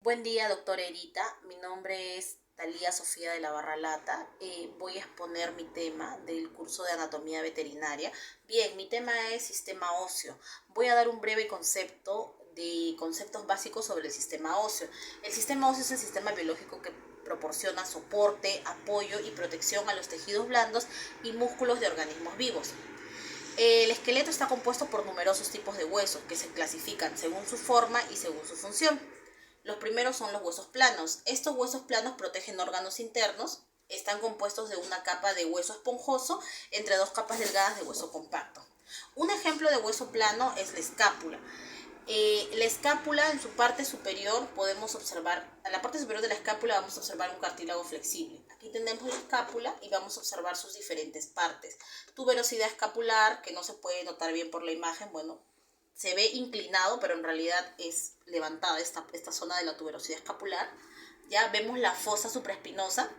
Buen día, doctora Erita. Mi nombre es Talía Sofía de la Barralata. Voy a exponer mi tema del curso de anatomía veterinaria. Bien, mi tema es sistema óseo. Voy a dar un breve conceptos básicos sobre el sistema óseo. El sistema óseo es el sistema biológico que proporciona soporte, apoyo y protección a los tejidos blandos y músculos de organismos vivos. El esqueleto está compuesto por numerosos tipos de huesos que se clasifican según su forma y según su función. Los primeros son los huesos planos. Estos huesos planos protegen órganos internos. Están compuestos de una capa de hueso esponjoso entre dos capas delgadas de hueso compacto. Un ejemplo de hueso plano es la escápula. La escápula, en su parte superior, podemos observar, en la parte superior de la escápula vamos a observar un cartílago flexible. Aquí tenemos la escápula y vamos a observar sus diferentes partes. Tuberosidad escapular, que no se puede notar bien por la imagen, bueno, se ve inclinado, pero en realidad es levantada esta zona de la tuberosidad escapular. Ya vemos la fosa supraespinosa,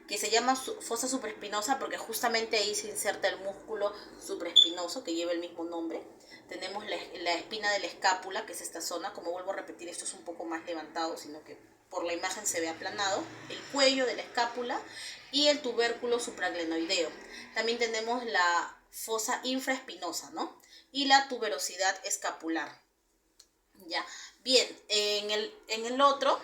que se llama fosa supraespinosa porque justamente ahí se inserta el músculo supraespinoso, que lleva el mismo nombre. Tenemos la espina de la escápula, que es esta zona. Como vuelvo a repetir, esto es un poco más levantado, sino que por la imagen se ve aplanado. El cuello de la escápula y el tubérculo supraglenoideo. También tenemos la fosa infraespinosa, ¿no? Y la tuberosidad escapular. Ya. Bien, en el otro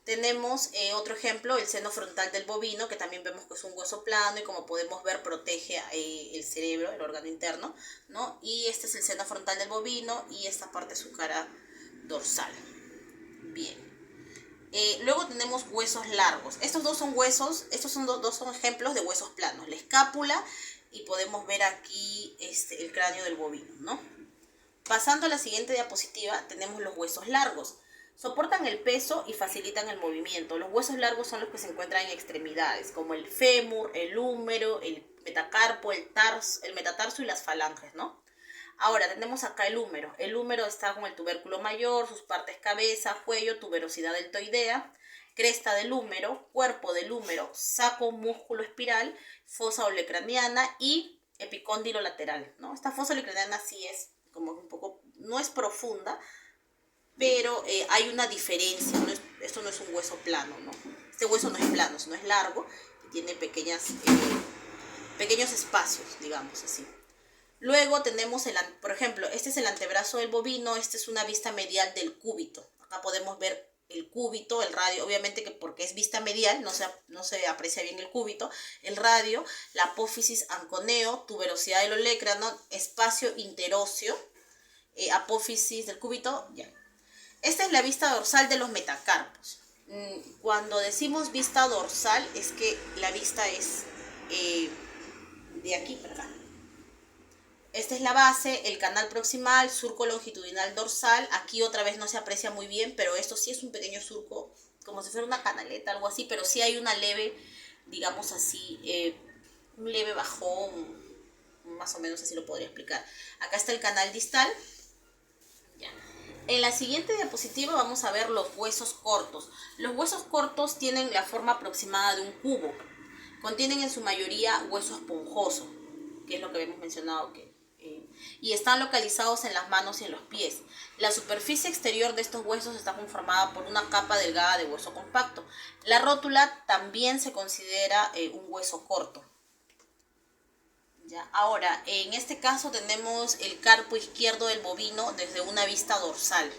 tenemos otro ejemplo, el seno frontal del bovino, que también vemos que es un hueso plano y como podemos ver protege el cerebro, el órgano interno, ¿no? Y este es el seno frontal del bovino y esta parte es su cara dorsal. Bien. Luego tenemos huesos largos. Estos dos son huesos, estos son dos son ejemplos de huesos planos. La escápula y podemos ver aquí el cráneo del bovino, ¿no? Pasando a la siguiente diapositiva, tenemos los huesos largos. Soportan el peso y facilitan el movimiento. Los huesos largos son los que se encuentran en extremidades, como el fémur, el húmero, el metacarpo, el metatarso y las falanges, ¿no? Ahora tenemos acá el húmero. El húmero está con el tubérculo mayor, sus partes cabeza, cuello, tuberosidad deltoidea, cresta del húmero, cuerpo del húmero, saco, músculo espiral, fosa olecraniana y epicóndilo lateral, ¿no? Esta fosa olecraniana sí es como un poco, no es profunda, pero hay una diferencia, ¿no? Esto no es un hueso plano, ¿no? Este hueso no es plano, sino es largo y tiene pequeños espacios, digamos así. Luego tenemos, por ejemplo, este es el antebrazo del bovino, esta es una vista medial del cúbito. Acá podemos ver el cúbito, el radio, obviamente que porque es vista medial, no se aprecia bien el cúbito, el radio, la apófisis anconeo, tuberosidad del olecrano, espacio interóseo, apófisis del cúbito, ya. Esta es la vista dorsal de los metacarpos. Cuando decimos vista dorsal es que la vista es de aquí para acá. Esta es la base, el canal proximal, surco longitudinal dorsal. Aquí otra vez no se aprecia muy bien, pero esto sí es un pequeño surco, como si fuera una canaleta, algo así, pero sí hay una leve, digamos así, un leve bajón, más o menos así lo podría explicar. Acá está el canal distal. Ya. En la siguiente diapositiva vamos a ver los huesos cortos. Los huesos cortos tienen la forma aproximada de un cubo. Contienen en su mayoría hueso esponjoso, que es lo que habíamos mencionado, y están localizados en las manos y en los pies. La superficie exterior de estos huesos está conformada por una capa delgada de hueso compacto. La rótula también se considera un hueso corto. ¿Ya? Ahora, en este caso tenemos el carpo izquierdo del bovino desde una vista dorsal.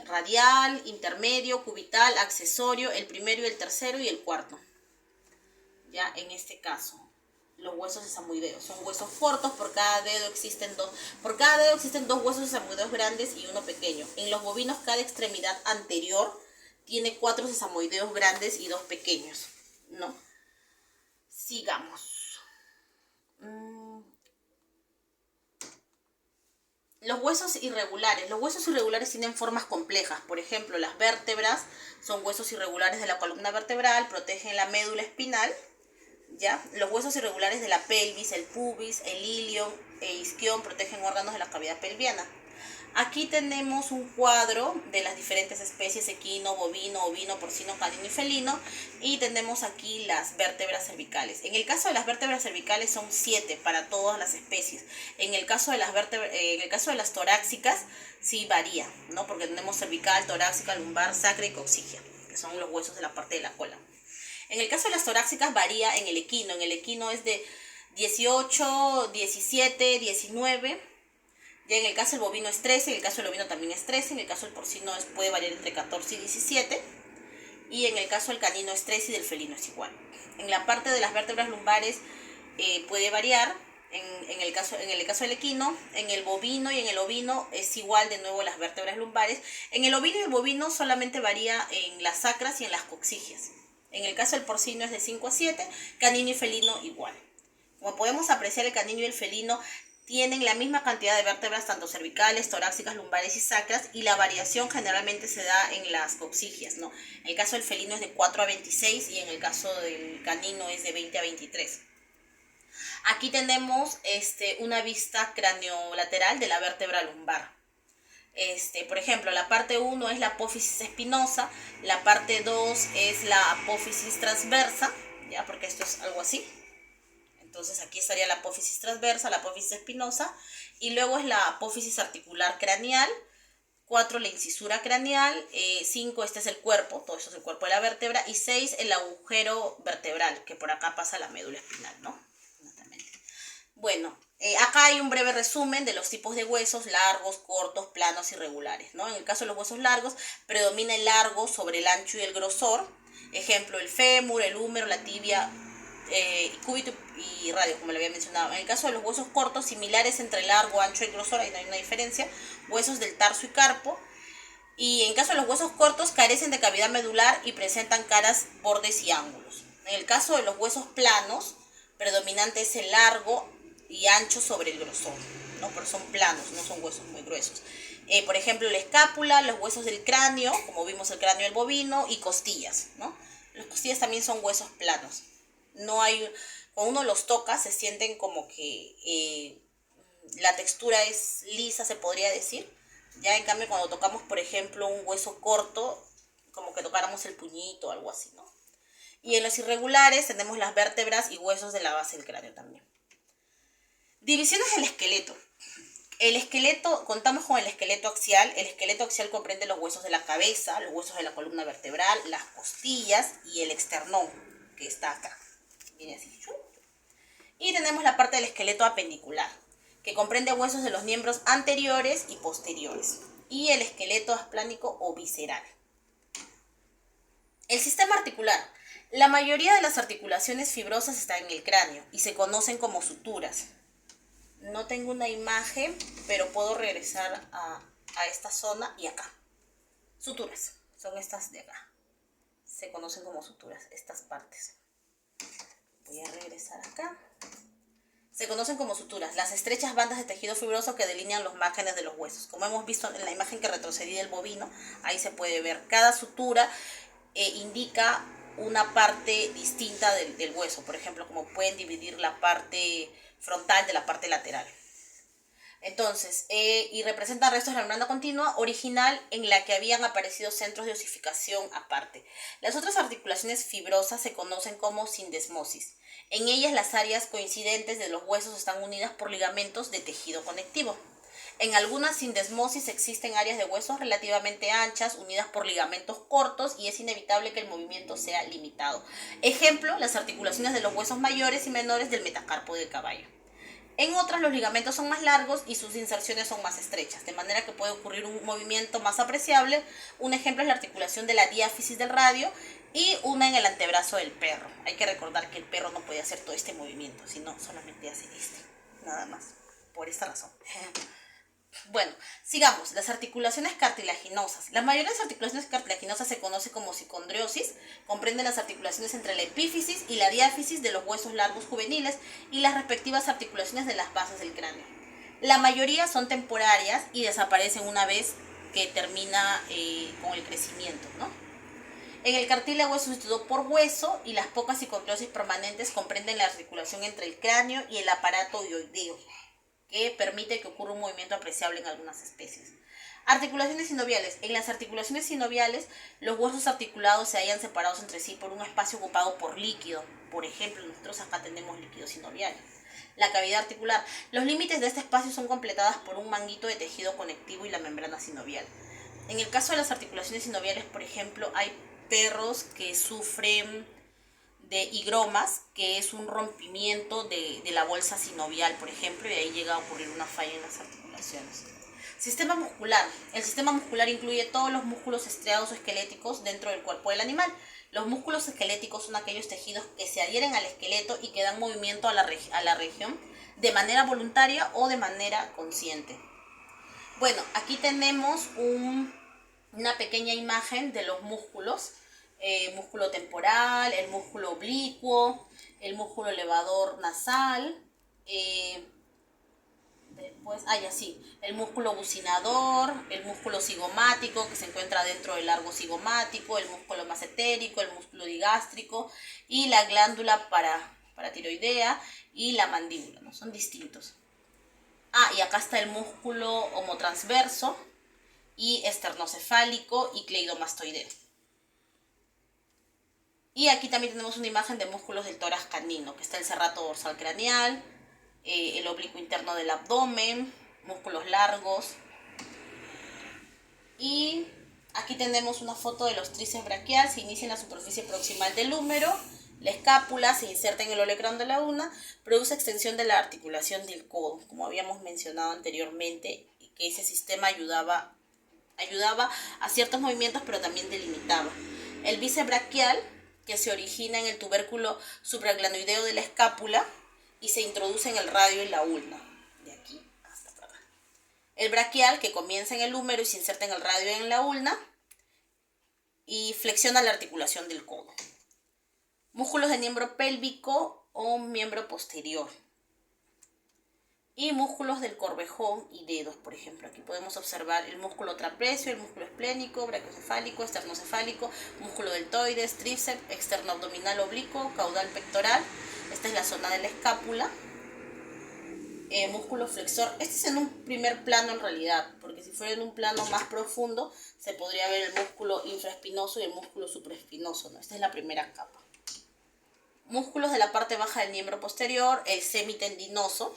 Radial, intermedio, cubital, accesorio, el primero y el tercero y el cuarto. Ya, en este caso, los huesos sesamoideos son huesos cortos, por cada dedo existen dos huesos sesamoideos grandes y uno pequeño. En los bovinos cada extremidad anterior tiene 4 sesamoideos grandes y 2 pequeños, ¿no? Sigamos. Los huesos irregulares. Los huesos irregulares tienen formas complejas. Por ejemplo, las vértebras son huesos irregulares de la columna vertebral, protegen la médula espinal. ¿Ya? Los huesos irregulares de la pelvis, el pubis, el ilion e isquion protegen órganos de la cavidad pelviana. Aquí tenemos un cuadro de las diferentes especies: equino, bovino, ovino, porcino, canino y felino, y tenemos aquí las vértebras cervicales. En el caso de las vértebras cervicales son 7 para todas las especies. En el caso de las torácicas sí varía, ¿no? Porque tenemos cervical, torácica, lumbar, sacra y coxigia, que son los huesos de la parte de la cola. En el caso de las torácicas varía en el equino. En el equino es de 18, 17, 19. Ya en el caso del bovino es 13, en el caso del ovino también es 13, en el caso del porcino puede variar entre 14 y 17, y en el caso del canino es 13 y del felino es igual. En la parte de las vértebras lumbares puede variar, en el caso del equino, en el bovino y en el ovino es igual de nuevo las vértebras lumbares. En el ovino y el bovino solamente varía en las sacras y en las coxigias. En el caso del porcino es de 5 a 7, canino y felino igual. Como podemos apreciar, el canino y el felino tienen la misma cantidad de vértebras, tanto cervicales, torácicas, lumbares y sacras, y la variación generalmente se da en las coxigias, ¿no? En el caso del felino es de 4 a 26 y en el caso del canino es de 20 a 23. Aquí tenemos una vista craniolateral de la vértebra lumbar. Por ejemplo, la parte 1 es la apófisis espinosa, la parte 2 es la apófisis transversa, ¿ya? Porque esto es algo así. Entonces aquí estaría la apófisis transversa, la apófisis espinosa, y luego es la apófisis articular craneal, 4 la incisura craneal, 5 este es el cuerpo, todo eso es el cuerpo de la vértebra, y 6 el agujero vertebral, que por acá pasa la médula espinal, ¿no? Bueno, acá hay un breve resumen de los tipos de huesos: largos, cortos, planos y regulares, ¿no? En el caso de los huesos largos, predomina el largo sobre el ancho y el grosor. Ejemplo, el fémur, el húmero, la tibia, cúbito y radio, como le había mencionado. En el caso de los huesos cortos, similares entre largo, ancho y grosor, ahí no hay una diferencia. Huesos del tarso y carpo. Y en caso de los huesos cortos, carecen de cavidad medular y presentan caras, bordes y ángulos. En el caso de los huesos planos, predominante es el largo y ancho sobre el grosor, ¿no? Pero son planos, no son huesos muy gruesos. Por ejemplo, la escápula, los huesos del cráneo, como vimos el cráneo del bovino, y costillas, ¿no? Las costillas también son huesos planos. No hay, cuando uno los toca, se sienten como que la textura es lisa, se podría decir. Ya en cambio, cuando tocamos, por ejemplo, un hueso corto, como que tocáramos el puñito o algo así, ¿no? Y en los irregulares tenemos las vértebras y huesos de la base del cráneo también. Divisiones del esqueleto. El esqueleto, contamos con el esqueleto axial. El esqueleto axial comprende los huesos de la cabeza, los huesos de la columna vertebral, las costillas y el esternón, que está acá. Viene así. Y tenemos la parte del esqueleto apendicular, que comprende huesos de los miembros anteriores y posteriores. Y el esqueleto asplánico o visceral. El sistema articular. La mayoría de las articulaciones fibrosas están en el cráneo y se conocen como suturas. No tengo una imagen, pero puedo regresar a esta zona y acá. Suturas, son estas de acá. Se conocen como suturas, estas partes. Voy a regresar acá. Se conocen como suturas, las estrechas bandas de tejido fibroso que delinean los márgenes de los huesos. Como hemos visto en la imagen que retrocedí del bovino, ahí se puede ver. Cada sutura indica una parte distinta del hueso. Por ejemplo, como pueden dividir la parte frontal de la parte lateral. Entonces, y representan restos de la membrana continua original en la que habían aparecido centros de osificación aparte. Las otras articulaciones fibrosas se conocen como sindesmosis. En ellas las áreas coincidentes de los huesos están unidas por ligamentos de tejido conectivo. En algunas sindesmosis existen áreas de huesos relativamente anchas unidas por ligamentos cortos y es inevitable que el movimiento sea limitado. Ejemplo, las articulaciones de los huesos mayores y menores del metacarpo del caballo. En otras los ligamentos son más largos y sus inserciones son más estrechas, de manera que puede ocurrir un movimiento más apreciable. Un ejemplo es la articulación de la diáfisis del radio y una en el antebrazo del perro. Hay que recordar que el perro no puede hacer todo este movimiento, sino solamente hace nada más, por esta razón. Bueno, sigamos. Las articulaciones cartilaginosas. La mayoría de las articulaciones cartilaginosas se conoce como psicondriosis. Comprenden las articulaciones entre la epífisis y la diáfisis de los huesos largos juveniles y las respectivas articulaciones de las bases del cráneo. La mayoría son temporarias y desaparecen una vez que termina con el crecimiento, ¿no? En el cartílago es sustituido por hueso y las pocas psicondriosis permanentes comprenden la articulación entre el cráneo y el aparato hioideo, que permite que ocurra un movimiento apreciable en algunas especies. Articulaciones sinoviales. En las articulaciones sinoviales, los huesos articulados se hallan separados entre sí por un espacio ocupado por líquido. Por ejemplo, nosotros acá tenemos líquido sinovial. La cavidad articular. Los límites de este espacio son completadas por un manguito de tejido conectivo y la membrana sinovial. En el caso de las articulaciones sinoviales, por ejemplo, hay perros que sufren de higromas, que es un rompimiento de la bolsa sinovial, por ejemplo, y ahí llega a ocurrir una falla en las articulaciones. Sistema muscular. El sistema muscular incluye todos los músculos estriados o esqueléticos dentro del cuerpo del animal. Los músculos esqueléticos son aquellos tejidos que se adhieren al esqueleto y que dan movimiento a la región de manera voluntaria o de manera consciente. Bueno, aquí tenemos una pequeña imagen de los músculos. Músculo temporal, el músculo oblicuo, el músculo elevador nasal, después, el músculo bucinador, el músculo cigomático que se encuentra dentro del largo cigomático, el músculo masentérico, el músculo digástrico y la glándula paratiroidea y la mandíbula, ¿no? Son distintos. Y acá está el músculo homotransverso y esternocefálico y cleidomastoideo. Y aquí también tenemos una imagen de músculos del tórax canino, que está el serrato dorsal craneal, el oblicuo interno del abdomen, músculos largos. Y aquí tenemos una foto de los tríceps braquial, se inicia en la superficie proximal del húmero, la escápula se inserta en el olecrán de la una, produce extensión de la articulación del codo, como habíamos mencionado anteriormente, que ese sistema ayudaba a ciertos movimientos, pero también delimitaba. El bíceps braquial, que se origina en el tubérculo supraglanoideo de la escápula y se introduce en el radio y la ulna, de aquí hasta acá. El braquial, que comienza en el húmero y se inserta en el radio y en la ulna y flexiona la articulación del codo. Músculos del miembro pélvico o miembro posterior. Y músculos del corvejón y dedos, por ejemplo. Aquí podemos observar el músculo trapecio, el músculo esplénico, brachiocefálico, esternocefálico, músculo deltoides, tríceps, externo abdominal oblicuo, caudal pectoral. Esta es la zona de la escápula. Músculo flexor. Este es en un primer plano en realidad, porque si fuera en un plano más profundo, se podría ver el músculo infraespinoso y el músculo supraespinoso, ¿no? Esta es la primera capa. Músculos de la parte baja del miembro posterior, el semitendinoso.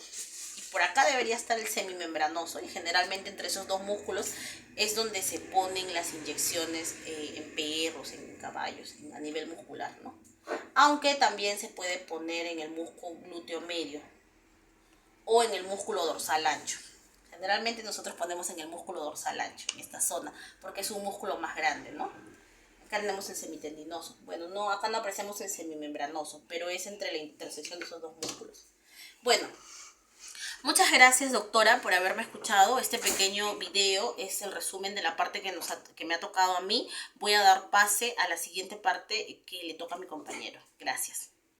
Por acá debería estar el semimembranoso y generalmente entre esos dos músculos es donde se ponen las inyecciones en perros, en caballos, a nivel muscular, ¿no? Aunque también se puede poner en el músculo glúteo medio o en el músculo dorsal ancho. Generalmente nosotros ponemos en el músculo dorsal ancho, en esta zona, porque es un músculo más grande, ¿no? Acá tenemos el semitendinoso. Bueno, no, acá no apreciamos el semimembranoso, pero es entre la intersección de esos dos músculos. Bueno, muchas gracias, doctora, por haberme escuchado. Este pequeño video es el resumen de la parte que me ha tocado a mí. Voy a dar pase a la siguiente parte que le toca a mi compañero. Gracias.